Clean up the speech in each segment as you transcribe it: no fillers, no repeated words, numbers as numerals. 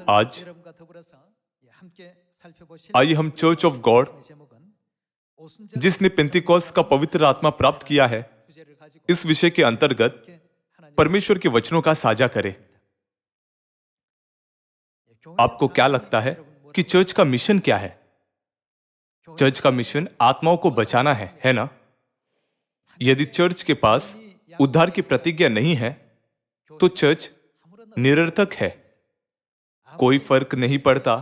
आज आइए हम चर्च ऑफ गॉड, जिसने पेंतिकोस्त का पवित्र आत्मा प्राप्त किया है, इस विषय के अंतर्गत परमेश्वर के वचनों का साझा करें। आपको क्या लगता है कि चर्च का मिशन क्या है? चर्च का मिशन आत्माओं को बचाना है ना? यदि चर्च के पास उद्धार की प्रतिज्ञा नहीं है, तो चर्च निरर्थक है। कोई फर्क नहीं पड़ता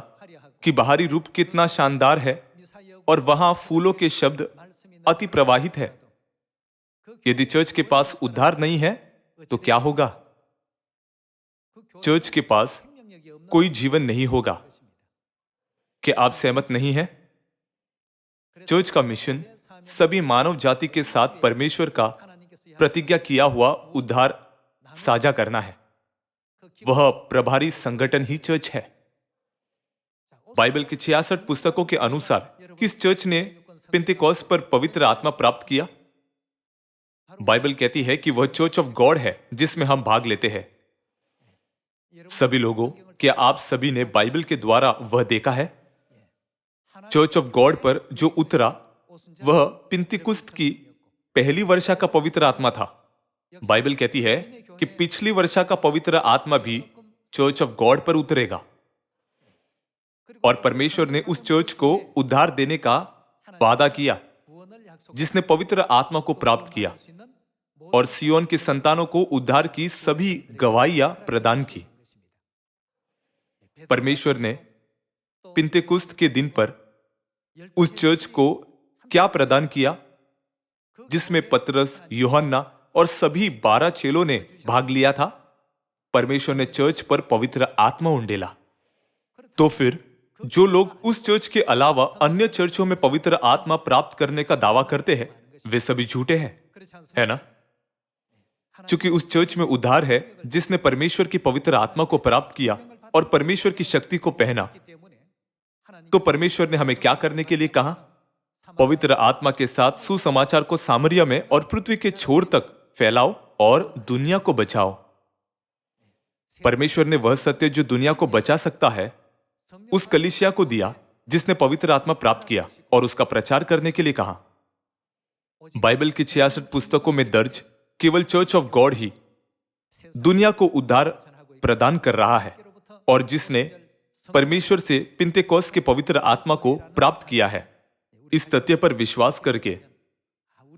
कि बाहरी रूप कितना शानदार है और वहां फूलों के शब्द अति प्रवाहित है। यदि चर्च के पास उद्धार नहीं है, तो क्या होगा? चर्च के पास कोई जीवन नहीं होगा। क्या आप सहमत नहीं हैं? चर्च का मिशन सभी मानव जाति के साथ परमेश्वर का प्रतिज्ञा किया हुआ उद्धार साझा करना है। वह प्रभारी संगठन ही चर्च है। बाइबल की 66 पुस्तकों के अनुसार किस चर्च ने पेंतिकोस्त पर पवित्र आत्मा प्राप्त किया? बाइबल कहती है कि वह चर्च ऑफ गॉड है, जिसमें हम भाग लेते हैं। सभी लोगों, क्या आप सभी ने बाइबल के द्वारा वह देखा है? चर्च ऑफ गॉड पर जो उतरा वह पेंतिकोस्त की पहली वर्षा का पवित्र आत्मा था। बाइबल कहती है कि पिछली वर्षा का पवित्र आत्मा भी चर्च ऑफ गॉड पर उतरेगा, और परमेश्वर ने उस चर्च को उद्धार देने का वादा किया, जिसने पवित्र आत्मा को प्राप्त किया और सियोन के संतानों को उद्धार की सभी गवाहियां प्रदान की। परमेश्वर ने पेंतिकोस्त के दिन पर उस चर्च को क्या प्रदान किया, जिसमें पतरस, यूहन्ना और सभी 12 चेलों ने भाग लिया था? परमेश्वर ने चर्च पर पवित्र आत्मा उंडेला। तो फिर जो लोग उस चर्च के अलावा अन्य चर्चों में पवित्र आत्मा प्राप्त करने का दावा करते हैं, वे सभी झूठे हैं, है ना? चूंकि उस चर्च में उद्धार है, जिसने परमेश्वर की पवित्र आत्मा को प्राप्त किया और परमेश्वर की शक्ति को पहना, तो परमेश्वर ने हमें क्या करने के लिए कहा? पवित्र आत्मा के साथ सुसमाचार को सामरिया में और पृथ्वी के छोर तक फैलाओ और दुनिया को बचाओ। परमेश्वर ने वह सत्य जो दुनिया को बचा सकता है, उस कलीसिया को दिया, जिसने पवित्र आत्मा प्राप्त किया, और उसका प्रचार करने के लिए कहा। बाइबल की 66 पुस्तकों में दर्ज केवल चर्च ऑफ गॉड ही दुनिया को उद्धार प्रदान कर रहा है, और जिसने परमेश्वर से पेंतिकोस्त के पवित्र आत्मा को प्राप्त किया है। इस तथ्य पर विश्वास करके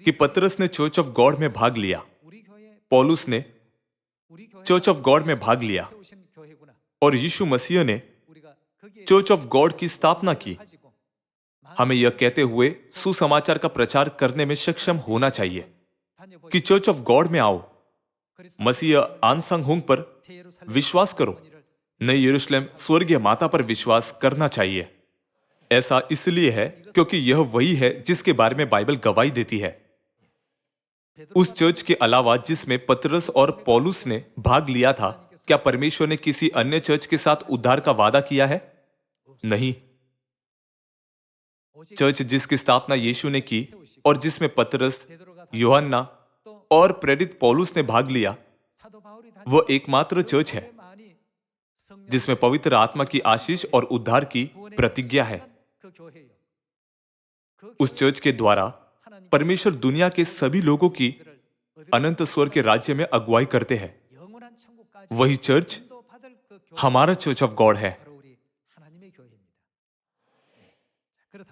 कि पतरस ने चर्च ऑफ गॉड में भाग लिया, पौलुस ने चर्च ऑफ गॉड में भाग लिया, और यीशु मसीह ने चर्च ऑफ गॉड की स्थापना की। हमें यह कहते हुए सुसमाचार का प्रचार करने में सक्षम होना चाहिए कि चर्च ऑफ गॉड में आओ, मसीह आनसंग हुंग पर विश्वास करो, नई यरूशलेम स्वर्गीय माता पर विश्वास करना चाहिए। ऐसा इसलिए है क्योंकि यह वही है जिसके बारे में बाइबल गवाही देती है। उस चर्च के अलावा जिसमें पतरस और पौलुस ने भाग लिया था, क्या परमेश्वर ने किसी अन्य चर्च के साथ उद्धार का वादा किया है? नहीं। चर्च जिसकी स्थापना यीशु ने की और जिसमें पतरस, यूहन्ना और प्रेरित पौलुस ने भाग लिया, वह एकमात्र चर्च है जिसमें पवित्र आत्मा की आशीष और उद्धार की प्रतिज्ञा है। उस चर्च के द्वारा परमेश्वर दुनिया के सभी लोगों की अनंत स्वर्ग के राज्य में अगुवाई करते हैं। वही चर्च हमारा चर्च ऑफ गॉड है।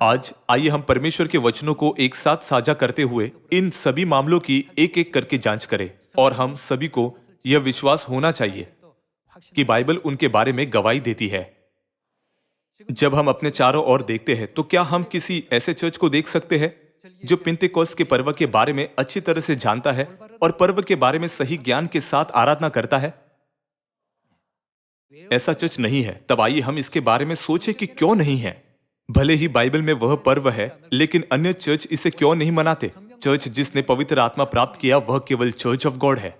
आज आइए हम परमेश्वर के वचनों को एक साथ साझा करते हुए इन सभी मामलों की एक एक करके जांच करें, और हम सभी को यह विश्वास होना चाहिए कि बाइबल उनके बारे में गवाही देती है। जब हम अपने चारों ओर देखते हैं, तो क्या हम किसी ऐसे चर्च को देख सकते हैं जो पेंतिकोस्त के पर्व के बारे में अच्छी तरह से जानता है और पर्व के बारे में सही ज्ञान के साथ आराधना करता है? ऐसा चर्च नहीं है। तब आइए हम इसके बारे में सोचें कि क्यों नहीं है। भले ही बाइबल में वह पर्व है, लेकिन अन्य चर्च इसे क्यों नहीं मनाते? चर्च जिसने पवित्र आत्मा प्राप्त किया, वह केवल चर्च ऑफ गॉड है।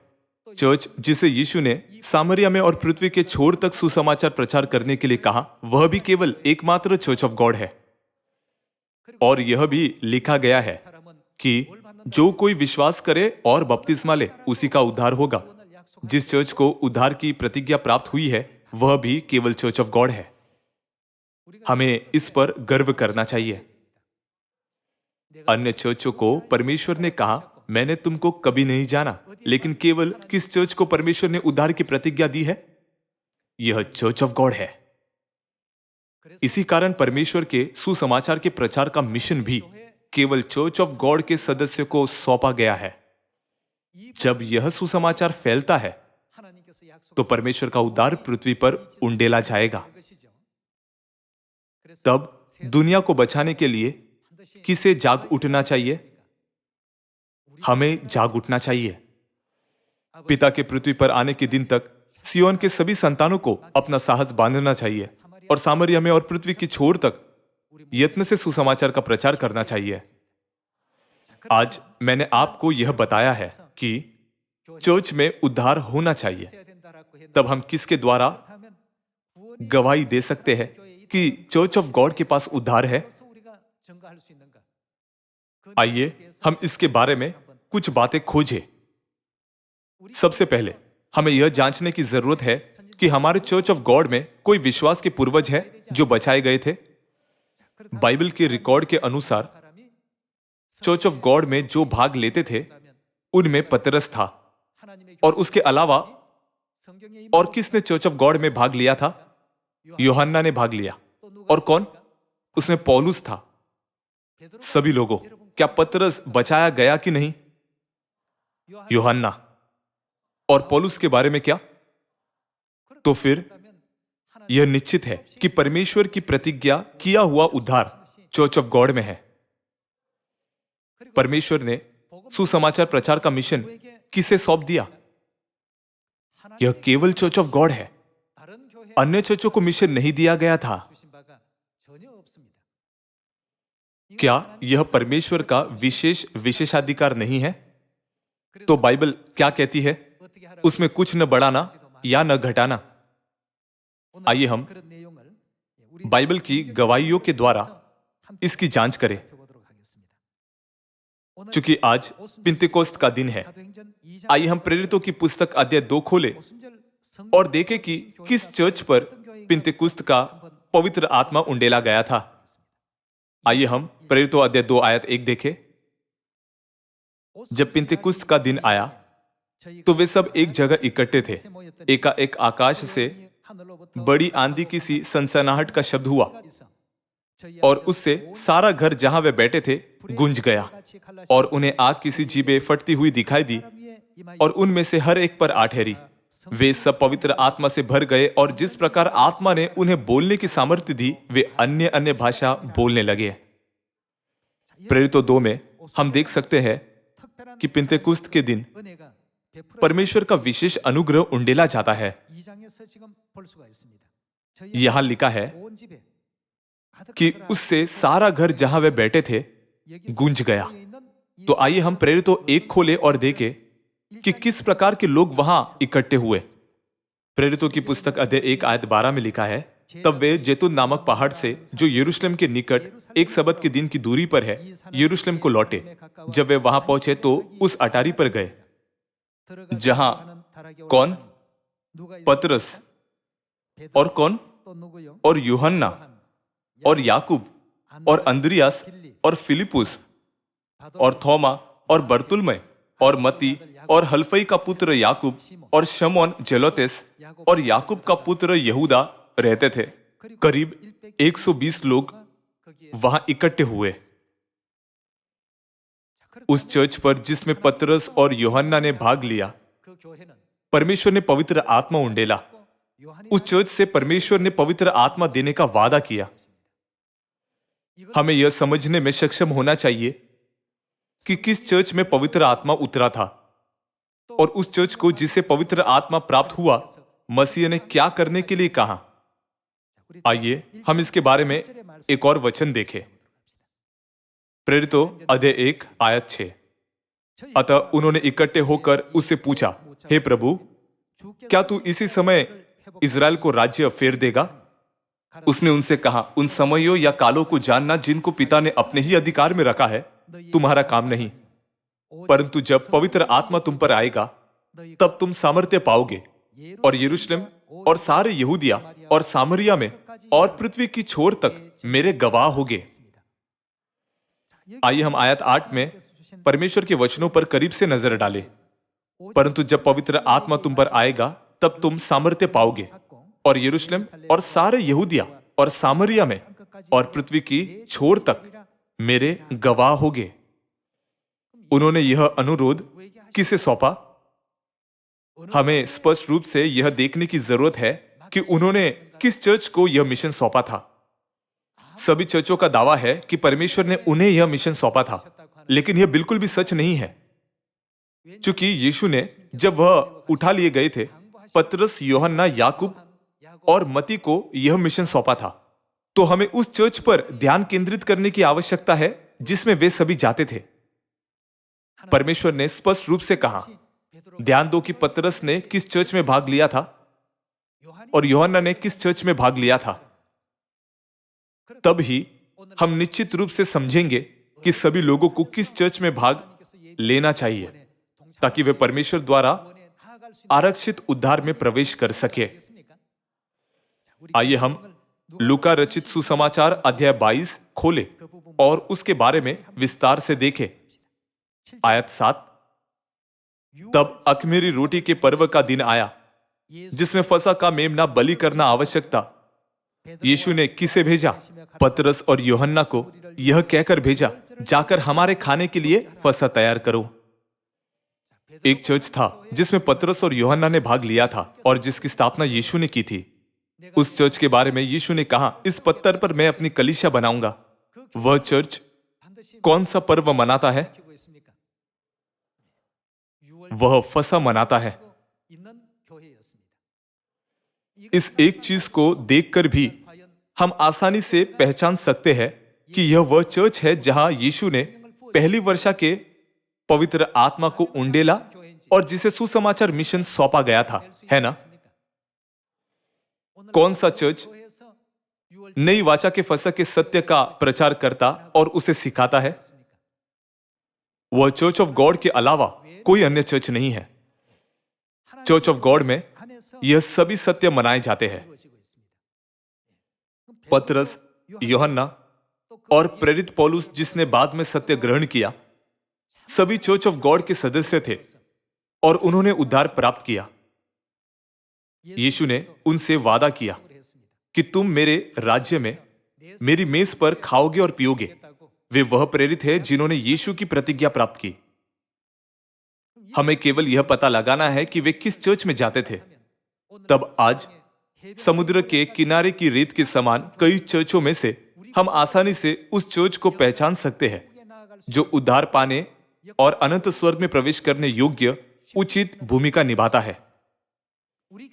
चर्च जिसे यीशु ने सामरिया में और पृथ्वी के छोर तक सुसमाचार प्रचार करने के लिए कहा, वह भी केवल एकमात्र चर्च ऑफ गॉड है। और यह भी लिखा गया है कि जो कोई विश्वास करे और बपतिस्मा ले, उसी का उद्धार होगा। जिस चर्च को उद्धार की प्रतिज्ञा प्राप्त हुई है, वह भी केवल चर्च ऑफ गॉड है। हमें इस पर गर्व करना चाहिए। अन्य चर्चों को परमेश्वर ने कहा, मैंने तुमको कभी नहीं जाना, लेकिन केवल किस चर्च को परमेश्वर ने उद्धार की प्रतिज्ञा दी है? यह चर्च ऑफ गॉड है। इसी कारण परमेश्वर के सुसमाचार के प्रचार का मिशन भी केवल चर्च ऑफ गॉड के सदस्यों को सौंपा गया है। जब यह सुसमाचार फैलता है तो परमेश्वर का उद्धार पृथ्वी पर उंडेला जाएगा। तब दुनिया को बचाने के लिए किसे जाग उठना चाहिए? हमें जाग उठना चाहिए। पिता के पृथ्वी पर आने के दिन तक सियोन के सभी संतानों को अपना साहस बांधना चाहिए और सामरिया में और पृथ्वी की छोर तक यत्न से सुसमाचार का प्रचार करना चाहिए। आज मैंने आपको यह बताया है कि चर्च में उद्धार होना चाहिए। तब हम किसके द्वारा गवाही दे सकते हैं कि चर्च ऑफ गॉड के पास उद्धार है? आइए हम इसके बारे में कुछ बातें खोजें। सबसे पहले हमें यह जांचने की जरूरत है कि हमारे चर्च ऑफ गॉड में कोई विश्वास के पूर्वज है जो बचाए गए थे। बाइबल के रिकॉर्ड के अनुसार चर्च ऑफ गॉड में जो भाग लेते थे उनमें पतरस था, और उसके अलावा और किसने चर्च ऑफ गॉड में भाग लिया था? यूहन्ना ने भाग लिया। और कौन? उसमें पौलुस था। सभी लोगों, क्या पतरस बचाया गया कि नहीं? यूहन्ना और पौलुस के बारे में क्या? तो फिर यह निश्चित है कि परमेश्वर की प्रतिज्ञा किया हुआ उद्धार चर्च ऑफ गॉड में है। परमेश्वर ने सुसमाचार प्रचार का मिशन किसे सौंप दिया? यह केवल चर्च ऑफ गॉड है। अन्य चर्चों को मिशन नहीं दिया गया था। क्या यह परमेश्वर का विशेषाधिकार नहीं है? तो बाइबल क्या कहती है? उसमें कुछ न बढ़ाना या न घटाना। आइए हम बाइबल की गवाहियों के द्वारा इसकी जांच करें। चूंकि आज पिंतेकोस्त का दिन है, आइए हम प्रेरितों की पुस्तक अध्याय 2 खोले और देखें कि किस चर्च पर पिंतेकोस्त का पवित्र आत्मा उंडेला गया था। आइए हम प्रेरितों अध्याय 2 आयत 1 देखें। जब पिंतेकोस्त का दिन आया तो वे सब एक जगह इकट्ठे थे। एकाएक आकाश से बड़ी आंधी की सी सनसनाहट का शब्द हुआ और उससे सारा घर जहां वे बैठे थे गूंज गया, और उन्हें आग की सी जीभें फटती हुई दिखाई दी और उनमें से हर एक पर आ ठहरी। वे सब पवित्र आत्मा से भर गए और जिस प्रकार आत्मा ने उन्हें बोलने की सामर्थ्य दी, वे अन्य अन्य भाषा बोलने लगे। प्रेरितों 2 में हम देख सकते हैं कि पिंतेकुस्त के दिन परमेश्वर का विशेष अनुग्रह उंडेला जाता है। यहां लिखा है कि उससे सारा घर जहां वे बैठे थे गूंज गया। तो आइए हम प्रेरितों 1 खोले और देखें कि किस प्रकार के लोग वहां इकट्ठे हुए। प्रेरितों की पुस्तक अध्याय 1 आयत 12 में लिखा है, तब वे जैतून नामक पहाड़ से जो यरूशलेम के निकट एक सबत के दिन की दूरी पर है यरूशलेम को लौटे। जब वे वहां पहुंचे तो उस अटारी पर गए जहां कौन? पतरस और कौन? और यूहन्ना और याकूब और अंद्रियास और फिलिपुस और थोमा और बर्तुलमय और मती और हल्फई का पुत्र याकूब और शमौन जेलोतेस और याकूब का पुत्र यहूदा रहते थे। करीब 120 लोग वहां इकट्ठे हुए। उस चर्च पर जिसमें पतरस और यूहन्ना ने भाग लिया, परमेश्वर ने पवित्र आत्मा उंडेला। उस चर्च से परमेश्वर ने पवित्र आत्मा देने का वादा किया। हमें यह समझने में सक्षम होना चाहिए कि किस चर्च में पवित्र आत्मा उतरा था और उस चर्च को जिसे पवित्र आत्मा प्राप्त हुआ मसीह ने क्या करने के लिए कहा। आइए हम इसके बारे में एक और वचन देखें। प्रेरितों अध्याय 1 आयत 6। अतः उन्होंने इकट्ठे होकर उससे पूछा, हे प्रभु, क्या तू इसी समय इजराइल को राज्य फेर देगा? उसने उनसे कहा, उन समयों या कालों को जानना जिनको पिता ने अपने ही अधिकार में रखा है तुम्हारा काम नहीं, परंतु जब पवित्र आत्मा तुम पर आएगा तब तुम सामर्थ्य पाओगे और यरूशलेम और सारे यहूदिया और सामरिया में और पृथ्वी की छोर तक मेरे गवाह होगे। आइए हम आयत 8 में परमेश्वर के वचनों पर करीब से नजर डालें। परंतु जब पवित्र आत्मा तुम पर आएगा तब तुम सामर्थ्य पाओगे और यरूशलेम और सारे यहूदिया और सामरिया में और पृथ्वी की छोर तक मेरे गवाह होगे। उन्होंने यह अनुरोध किसे सौंपा? हमें स्पष्ट रूप से यह देखने की जरूरत है कि उन्होंने किस चर्च को यह मिशन सौंपा था। सभी चर्चों का दावा है कि परमेश्वर ने उन्हें यह मिशन सौंपा था, लेकिन यह बिल्कुल भी सच नहीं है। क्योंकि यीशु ने जब वह उठा लिए गए थे, पतरस, यूहन्ना, याकूब और मती को यह मिशन सौंपा था। तो हमें उस चर्च पर ध्यान केंद्रित करने की आवश्यकता है जिसमें वे सभी जाते थे। परमेश्वर ने स्पष्ट रूप से कहा। ध्यान दो कि पतरस ने किस चर्च में भाग लिया था और यूहन्ना ने किस चर्च में भाग लिया था। तब ही हम निश्चित रूप से समझेंगे कि सभी लोगों को किस चर्च में भाग लेना चाहिए ताकि वे परमेश्वर द्वारा आरक्षित उद्धार में प्रवेश कर सके। आइए हम लूका रचित सुसमाचार अध्याय 22 खोले और उसके बारे में विस्तार से देखें। आयत 7। तब अख़मीरी रोटी के पर्व का दिन आया जिसमें फसह का मेमना बलि करना आवश्यक था। यीशु ने किसे भेजा? पतरस और यूहन्ना को यह कहकर भेजा, जाकर हमारे खाने के लिए फसह तैयार करो। एक चर्च था जिसमें पतरस और यूहन्ना ने भाग लिया था और जिसकी स्थापना यीशु ने की थी। उस चर्च के बारे में यीशु ने कहा, इस पत्थर पर मैं अपनी कलीसिया बनाऊंगा। वह चर्च कौन सा पर्व मनाता है? वह फसह मनाता है। इस एक चीज को देखकर भी हम आसानी से पहचान सकते हैं कि यह वह चर्च है जहां यीशु ने पहली वर्षा के पवित्र आत्मा को उंडेला और जिसे सुसमाचार मिशन सौंपा गया था, है ना? कौन सा चर्च नई वाचा के फसह के सत्य का प्रचार करता और उसे सिखाता है? वह चर्च ऑफ गॉड के अलावा कोई अन्य चर्च नहीं है। चर्च ऑफ गॉड में यह सभी सत्य मनाए जाते हैं। पतरस, यूहन्ना और प्रेरित पौलुस जिसने बाद में सत्य ग्रहण किया, सभी चर्च ऑफ गॉड के सदस्य थे और उन्होंने उद्धार प्राप्त किया। यीशु ने उनसे वादा किया कि तुम मेरे राज्य में मेरी मेज पर खाओगे और पियोगे। वे वह प्रेरित हैं जिन्होंने यीशु की प्रतिज्ञा प्राप्त की। हमें केवल यह पता लगाना है कि वे किस चर्च में जाते थे। तब आज समुद्र के किनारे की रेत के समान कई चर्चों में से हम आसानी से उस चर्च को पहचान सकते हैं जो उद्धार पाने और अनंत स्वर्ग में प्रवेश करने योग्य उचित भूमिका निभाता है।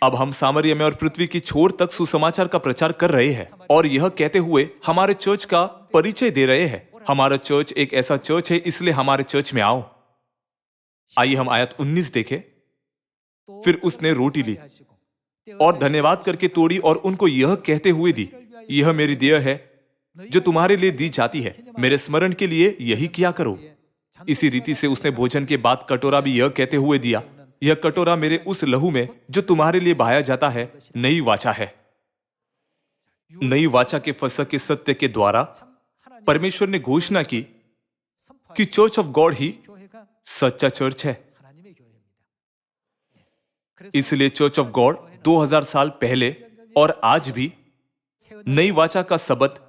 अब हम सामरिया में और पृथ्वी की छोर तक सुसमाचार का प्रचार कर रहे हैं और यह कहते हुए हमारे चर्च का परिचय दे रहे हैं। हमारा चर्च एक ऐसा चर्च है, इसलिए हमारे चर्च में आओ। आइए हम आयत 19 देखें। फिर उसने रोटी ली और धन्यवाद करके तोड़ी और उनको यह कहते हुए दी, यह मेरी देह है जो तुम्हारे लिए दी जाती है। मेरे स्मरण के लिए यही किया करो। इसी रीति से उसने भोजन के बाद कटोरा भी यह कहते हुए दिया, यह कटोरा मेरे उस लहू में जो तुम्हारे लिए बहाया जाता है नई वाचा है। नई वाचा के फसह के सत्य के द्वारा परमेश्वर ने घोषणा की कि चर्च ऑफ गॉड ही सच्चा चर्च है। इसलिए चर्च ऑफ गॉड 2000 साल पहले और आज भी नई वाचा का सबत,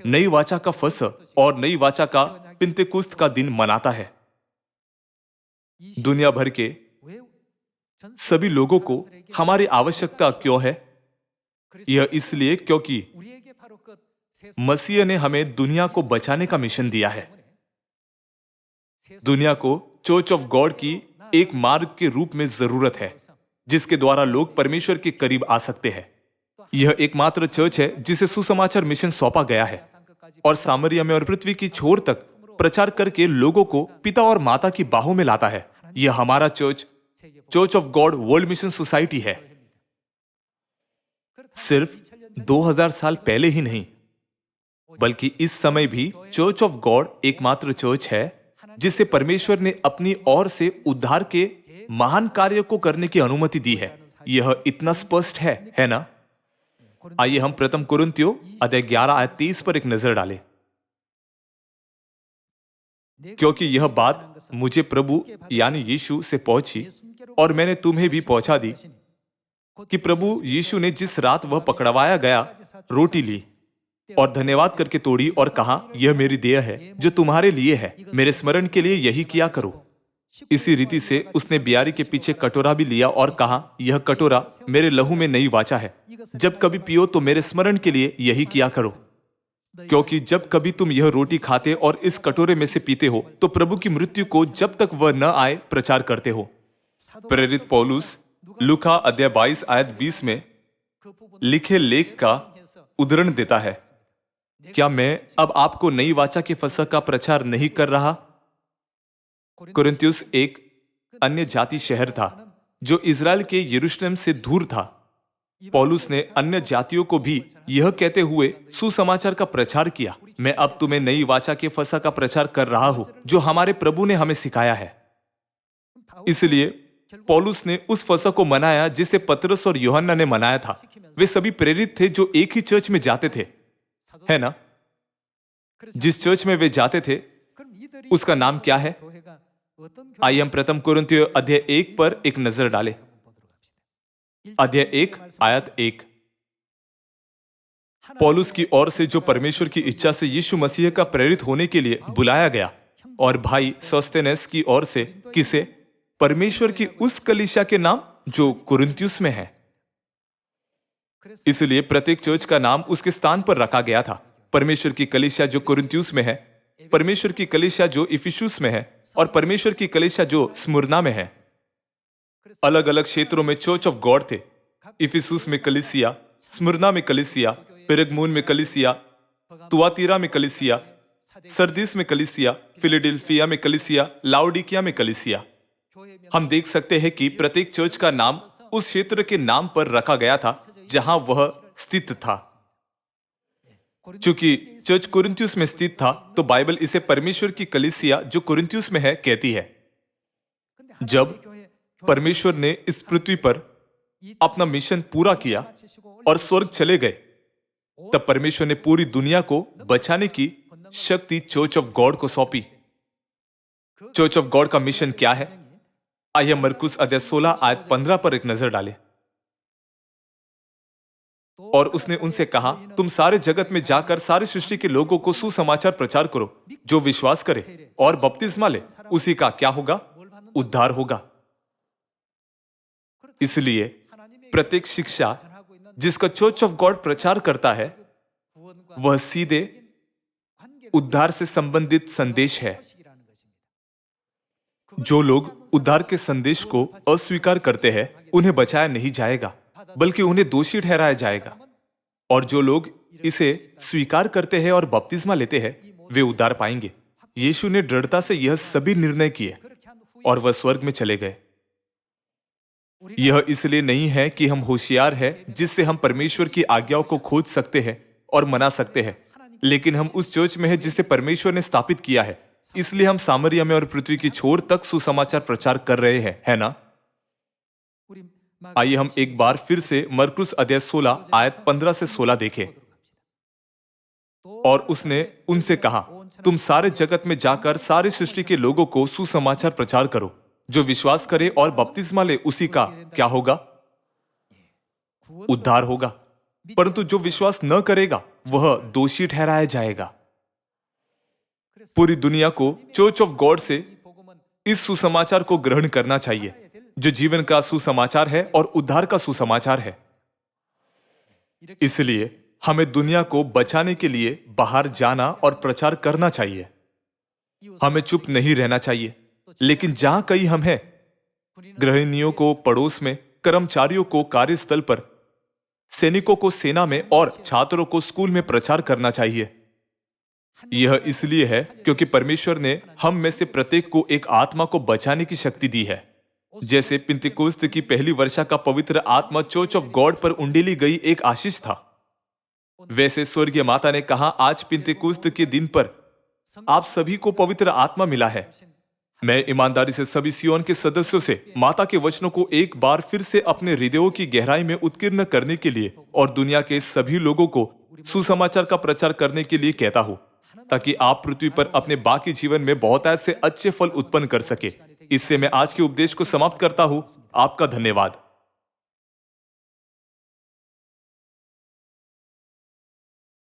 नई वाचा का फसह और नई वाचा का पिंतेकुस्त का दिन मनाता है। दुनिया भर के सभी लोगों को हमारी आवश्यकता क्यों है? यह इसलिए क्योंकि मसीह ने हमें दुनिया को बचाने का मिशन दिया है। दुनिया को चर्च ऑफ गॉड की एक मार्ग के रूप में जरूरत है जिसके द्वारा लोग परमेश्वर के करीब आ सकते हैं। यह एकमात्र चर्च है जिसे सुसमाचार मिशन सौंपा गया है और सामरिया में और पृथ्वी की छोर तक प्रचार करके लोगों को पिता और माता की बाहों में लाता है। यह हमारा church, church of God world mission society है। सिर्फ 2000 साल पहले ही नहीं, बल्कि इस समय भी चर्च ऑफ गॉड एकमात्र चर्च है जिसे परमेश्वर ने अपनी ओर से उद्धार के महान कार्य को करने की अनुमति दी है। यह इतना स्पष्ट है ना? आइए हम प्रथम कुरिन्थियों अध्याय 11 आयत 30 पर एक नजर डालें। क्योंकि यह बात मुझे प्रभु यानी यीशु से पहुंची और मैंने तुम्हें भी पहुंचा दी कि प्रभु यीशु ने जिस रात वह पकड़वाया गया रोटी ली और धन्यवाद करके तोड़ी और कहा, यह मेरी देह है जो तुम्हारे लिए है, मेरे स्मरण के लिए यही किया करो। इसी रीति से उसने बियारी के पीछे कटोरा भी लिया और कहा, यह कटोरा मेरे लहू में नई वाचा है, जब कभी पियो तो मेरे स्मरण के लिए यही किया करो। क्योंकि जब कभी तुम यह रोटी खाते और इस कटोरे में से पीते हो तो प्रभु की मृत्यु को जब तक वह न आए प्रचार करते हो। प्रेरित पौलुस लूका अध्याय 22 आयत 20 में लिखे लेख का उद्धरण देता है, क्या मैं अब आपको नई वाचा के फसह का प्रचार नहीं कर रहा? कुरिन्थियुस एक अन्य जाति शहर था जो इजराइल के यरूशलेम से दूर था। पौलुस ने अन्य जातियों को भी यह कहते हुए सुसमाचार का प्रचार किया, मैं अब तुम्हें नई वाचा के फसह का प्रचार कर रहा हूं जो हमारे प्रभु ने हमें सिखाया है। इसलिए पौलुस ने उस फसह को मनाया जिसे पतरस और यूहन्ना ने मनाया था। वे सभी प्रेरित थे जो एक ही चर्च में जाते थे, है ना? जिस चर्च में वे जाते थे उसका नाम क्या है? आइए हम प्रथम कुरिन्थियों अध्याय 1 पर एक नजर डालें। अध्याय 1 आयत 1। पौलुस की ओर से जो परमेश्वर की इच्छा से यीशु मसीह का प्रेरित होने के लिए बुलाया गया, और भाई सोस्तेनेस की ओर से किसे? परमेश्वर की उस कलीसिया के नाम जो कुरिन्थियुस में है। इसलिए प्रत्येक चर्च का नाम उसके स्थान पर रखा गया था। परमेश्वर की कलीसिया जो कुरिन्थियुस में है, परमेश्वर की कलीसिया जो इफिसुस में है और परमेश्वर की कलीसिया जो स्मुरना में है। अलग अलग क्षेत्रों में चर्च ऑफ गॉड थे। इफिसुस में कलीसिया, स्मुरना में कलीसिया, पेरगमुन में कलीसिया, तुआतीरा में कलीसिया, सरदीस में कलीसिया, फिलाडेल्फिया में कलीसिया, लाउडिकिया में कलीसिया। हम देख सकते हैं कि प्रत्येक चर्च का नाम उस क्षेत्र के नाम पर रखा गया था जहां वह स्थित था। चूंकि चर्च कुरिन्थियुस में स्थित था तो बाइबल इसे परमेश्वर की कलीसिया जो कुरिन्थियुस में है कहती है। जब परमेश्वर ने इस पृथ्वी पर अपना मिशन पूरा किया और स्वर्ग चले गए, तब परमेश्वर ने पूरी दुनिया को बचाने की शक्ति चर्च ऑफ गॉड को सौंपी। चर्च ऑफ गॉड का मिशन क्या है? आइए मरकुस अध्याय 16 आयत 15 पर एक नजर डालें। और उसने उनसे कहा, तुम सारे जगत में जाकर सारी सृष्टि के लोगों को सुसमाचार प्रचार करो। जो विश्वास करे और बपतिस्मा ले उसी का क्या होगा? उद्धार होगा। इसलिए प्रत्येक शिक्षा जिसका चर्च ऑफ गॉड प्रचार करता है वह सीधे उद्धार से संबंधित संदेश है। जो लोग उद्धार के संदेश को अस्वीकार करते हैं उन्हें बचाया नहीं जाएगा बल्कि उन्हें दोषी ठहराया जाएगा, और जो लोग इसे स्वीकार करते हैं और बपतिस्मा लेते हैं वे उद्धार पाएंगे। यीशु ने दृढ़ता से यह सभी निर्णय किए और वह स्वर्ग में चले गए। यह इसलिए नहीं है कि हम होशियार हैं जिससे हम परमेश्वर की आज्ञाओं को खोज सकते हैं और मना सकते हैं, लेकिन हम उस चर्च में हैं जिसे परमेश्वर ने स्थापित किया है। इसलिए हम सामरिया में और पृथ्वी की छोर तक सुसमाचार प्रचार कर रहे हैं, है ना? आइए हम एक बार फिर से मरकुस अध्याय 16 आयत 15 से 16 देखें। और उसने उनसे कहा, तुम सारे जगत में जाकर सारी सृष्टि के लोगों को सुसमाचार प्रचार करो। जो विश्वास करे और बपतिस्मा ले उसी का क्या होगा? उद्धार होगा। परंतु जो विश्वास न करेगा वह दोषी ठहराया जाएगा। पूरी दुनिया को चर्च ऑफ गॉड से इस सुसमाचार को ग्रहण करना चाहिए जो जीवन का सुसमाचार है और उद्धार का सुसमाचार है। इसलिए हमें दुनिया को बचाने के लिए बाहर जाना और प्रचार करना चाहिए। हमें चुप नहीं रहना चाहिए, लेकिन जहां कहीं हम हैं, गृहिणियों को पड़ोस में, कर्मचारियों को कार्यस्थल पर, सैनिकों को सेना में और छात्रों को स्कूल में प्रचार करना चाहिए। यह इसलिए है क्योंकि परमेश्वर ने हम में से प्रत्येक को एक आत्मा को बचाने की शक्ति दी है। जैसे पिंतेकोस्त की पहली वर्षा का पवित्र आत्मा चर्च ऑफ गॉड पर उंडेली गई एक आशीष था, वैसे स्वर्गीय माता ने कहा, आज पिंतेकोस्त के दिन पर आप सभी को पवित्र आत्मा मिला है। मैं ईमानदारी से सभी सियोन के सदस्यों से माता के वचनों को एक बार फिर से अपने हृदयों की गहराई में उत्कीर्ण करने के लिए और दुनिया के सभी लोगों को सुसमाचार का प्रचार करने के लिए कहता हूँ, ताकि आप पृथ्वी पर अपने बाकी जीवन में बहुतायत से अच्छे फल उत्पन्न कर सके। इससे मैं आज के उपदेश को समाप्त करता हूँ। आपका धन्यवाद।